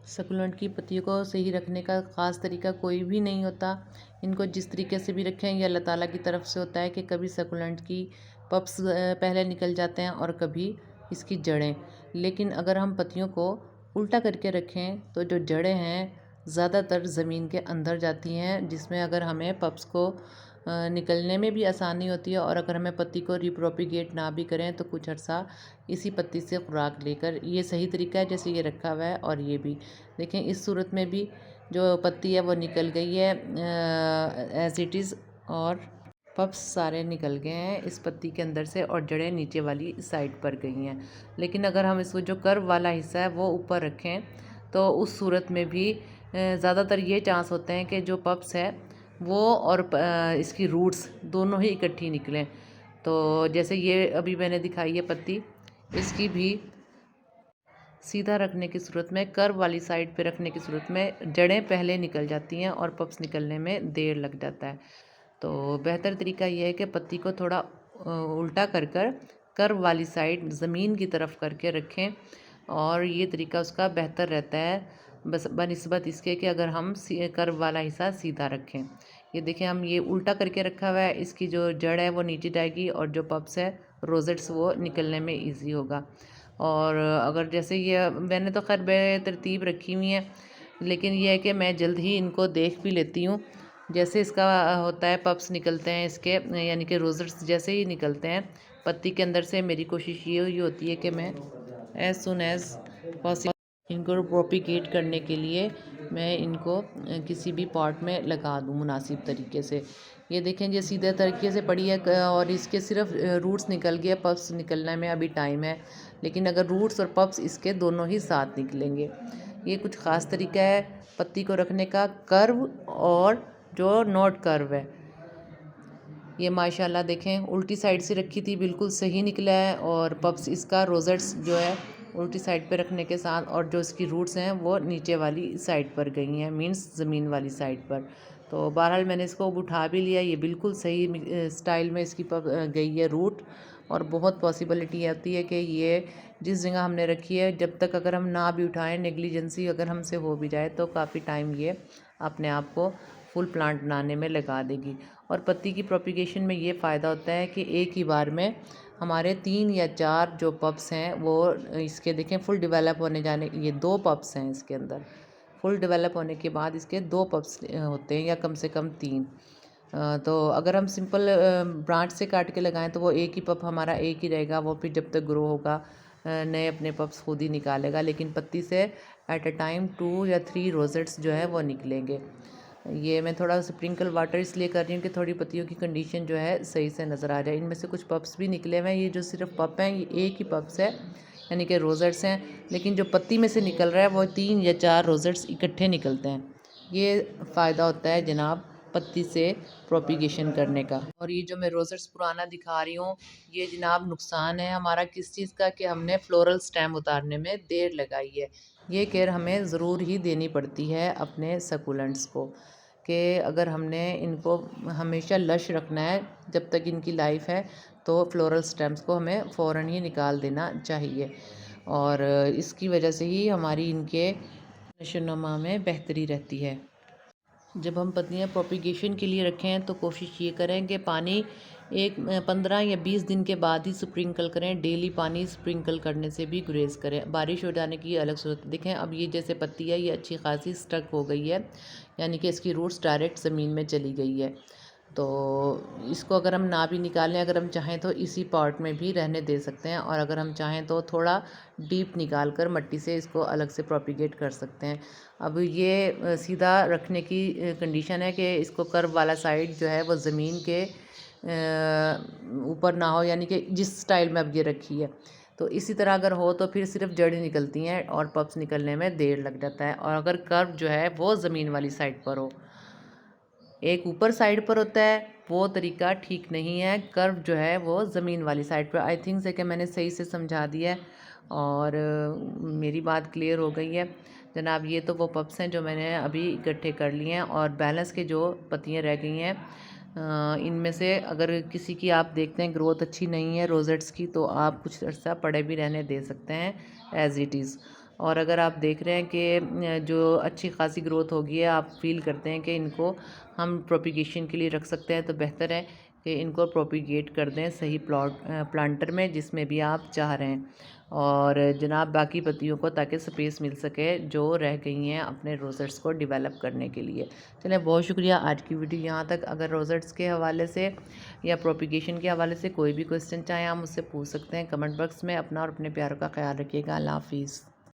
Succulent की पत्तियों को सही रखने का ख़ास तरीका कोई भी नहीं होता। इनको जिस तरीके से भी रखें ये अल्लाह ताला की तरफ से होता है कि कभी सकुलेंट की पप्स पहले निकल जाते हैं और कभी इसकी जड़ें। लेकिन अगर हम पत्तियों को उल्टा करके रखें तो जो जड़ें हैं ज़्यादातर ज़मीन के अंदर जाती हैं, जिसमें अगर हमें पप्स को निकलने में भी आसानी होती है। और अगर हमें पत्ती को रिप्रोपिगेट ना भी करें तो कुछ अर्सा इसी पत्ती से खुराक लेकर, ये सही तरीका है जैसे ये रखा हुआ है। और ये भी देखें, इस सूरत में भी जो पत्ती है वो निकल गई है एज इट इज़, और पप्स सारे निकल गए हैं इस पत्ती के अंदर से और जड़ें नीचे वाली साइड पर गई हैं। लेकिन अगर हम इसको जो कर्व वाला हिस्सा है वो ऊपर रखें तो उस सूरत में भी ज़्यादातर ये चांस होते हैं कि जो पप्स है वो और इसकी रूट्स दोनों ही इकट्ठी निकलें। तो जैसे ये अभी मैंने दिखाई है पत्ती, इसकी भी सीधा रखने की सूरत में, कर्व वाली साइड पे रखने की सूरत में जड़ें पहले निकल जाती हैं और पप्स निकलने में देर लग जाता है। तो बेहतर तरीका ये है कि पत्ती को थोड़ा उल्टा कर कर कर्व वाली साइड ज़मीन की तरफ करके रखें, और ये तरीका उसका बेहतर रहता है बस बनिस्बत इसके कि अगर हम कर्व वाला हिस्सा सीधा रखें। ये देखें, हम ये उल्टा करके रखा हुआ है, इसकी जो जड़ है वो नीचे जाएगी और जो पप्स है रोजेट्स वो निकलने में ईजी होगा। और अगर जैसे ये मैंने तो खैर बेतरतीब रखी हुई हैं, लेकिन ये है कि मैं जल्द ही इनको देख भी लेती हूँ। जैसे इसका होता है पप्स निकलते हैं इसके, यानी कि रोज़र्स जैसे ही निकलते हैं पत्ती के अंदर से, मेरी कोशिश ये हुई होती है कि मैं एज़ सुन एज़ पॉसिबल इनको प्रोपिगेट करने के लिए मैं इनको किसी भी पॉट में लगा दूँ मुनासिब तरीके से। ये देखें, ये सीधे तरीके से पड़ी है और इसके सिर्फ रूट्स निकल गए, पप्स निकलने में अभी टाइम है। लेकिन अगर रूट्स और पप्स इसके दोनों ही साथ निकलेंगे। ये कुछ ख़ास तरीका है पत्ती को रखने का, कर्व और जो नॉट कर्व है। ये माशाल्लाह देखें, उल्टी साइड से रखी थी बिल्कुल सही निकला है, और पप्स इसका रोजेट्स जो है उल्टी साइड पे रखने के साथ, और जो इसकी रूट्स हैं वो नीचे वाली साइड पर गई हैं, मींस ज़मीन वाली साइड पर। तो बहरहाल मैंने इसको उठा भी लिया, ये बिल्कुल सही स्टाइल में इसकी गई है रूट। और बहुत पॉसिबिलिटी आती है कि ये जिस जगह हमने रखी है, जब तक अगर हम ना भी उठाएं, नेग्लिजेंसी अगर हमसे हो भी जाए तो काफ़ी टाइम ये अपने आप को फुल प्लांट बनाने में लगा देगी। और पत्ती की प्रोपिगेशन में ये फ़ायदा होता है कि एक ही बार में हमारे 3 या 4 जो पप्स हैं वो इसके देखें फुल डेवलप होने जाने, ये 2 पप्स हैं इसके अंदर, फुल डेवलप होने के बाद इसके 2 पप्स होते हैं या कम से कम 3। तो अगर हम सिंपल ब्रांच से काट के लगाएं तो वो एक ही पप हमारा एक ही रहेगा, वो फिर जब तक ग्रो होगा नए अपने पप्स खुद ही निकालेगा। लेकिन पत्ती से एट अ टाइम 2 या 3 रोजेट्स जो है वो निकलेंगे। ये मैं थोड़ा स्प्रिंकल वाटर इसलिए कर रही हूँ कि थोड़ी पत्तियों की कंडीशन जो है सही से नज़र आ जाए। इनमें से कुछ पप्स भी निकले हुए हैं, ये जो सिर्फ पप हैं ये एक ही पप्स है, यानी कि रोजेट्स हैं। लेकिन जो पत्ती में से निकल रहा है वो 3 या 4 रोजेट्स इकट्ठे निकलते हैं। ये फ़ायदा होता है जनाब पत्ती से प्रोपिगेशन करने का। और ये जो मैं रोजेट्स पुराना दिखा रही हूँ, ये जनाब नुकसान है हमारा किस चीज़ का, कि हमने फ्लोरल स्टेम उतारने में देर लगाई है। ये केयर हमें ज़रूर ही देनी पड़ती है अपने सकुलेंट्स को, कि अगर हमने इनको हमेशा लश रखना है जब तक इनकी लाइफ है तो फ्लोरल स्टेम्स को हमें फ़ौरन ही निकाल देना चाहिए। और इसकी वजह से ही हमारी इनके नशोनुमा में बेहतरी रहती है। जब हम पत्तियाँ प्रोपिगेशन के लिए रखें तो कोशिश ये करें कि पानी 15 या 20 दिन के बाद ही स्प्रिंकल करें। डेली पानी स्प्रिंकल करने से भी गुरेज करें। बारिश हो जाने की अलग सूरत देखें, अब ये जैसे पत्ती है ये अच्छी खासी स्टक हो गई है, यानी कि इसकी रूट्स डायरेक्ट ज़मीन में चली गई है। तो इसको अगर हम ना भी निकालें, अगर हम चाहें तो इसी पॉट में भी रहने दे सकते हैं, और अगर हम चाहें तो थोड़ा डीप निकाल कर मट्टी से इसको अलग से प्रोपिगेट कर सकते हैं। अब ये सीधा रखने की कंडीशन है कि इसको कर्व वाला साइड जो है वो ज़मीन के ऊपर ना हो, यानी कि जिस स्टाइल में अब ये रखी है। तो इसी तरह अगर हो तो फिर सिर्फ जड़ें निकलती हैं और पप्स निकलने में देर लग जाता है। और अगर कर्व जो है वो ज़मीन वाली साइड पर हो, एक ऊपर साइड पर होता है, वो तरीका ठीक नहीं है। कर्व जो है वो ज़मीन वाली साइड पर। आई थिंक से कि मैंने सही से समझा दिया है और मेरी बात क्लियर हो गई है जनाब। ये तो वो पप्स हैं जो मैंने अभी इकट्ठे कर लिए हैं, और बैलेंस के जो पत्तियाँ रह गई हैं इनमें से अगर किसी की आप देखते हैं ग्रोथ अच्छी नहीं है रोजेट्स की, तो आप कुछ अर्सा पड़े भी रहने दे सकते हैं एज़ इट इज़। और अगर आप देख रहे हैं कि जो अच्छी खासी ग्रोथ होगी है, आप फील करते हैं कि इनको हम प्रोपिगेशन के लिए रख सकते हैं, तो बेहतर है कि इनको प्रोपिगेट कर दें सही प्लांटर में जिसमें भी आप चाह रहे हैं। और जनाब बाकी पत्तियों को ताकि स्पेस मिल सके जो रह गई हैं अपने रोज़ेट्स को डेवलप करने के लिए। चलें, बहुत शुक्रिया आज की वीडियो यहाँ तक। अगर रोज़ेट्स के हवाले से या प्रोपिगेशन के हवाले से कोई भी क्वेश्चन चाहें आप मुझसे पूछ सकते हैं कमेंट बॉक्स में। अपना और अपने प्यारों का ख्याल रखिएगा। अल्लाह हाफिज़।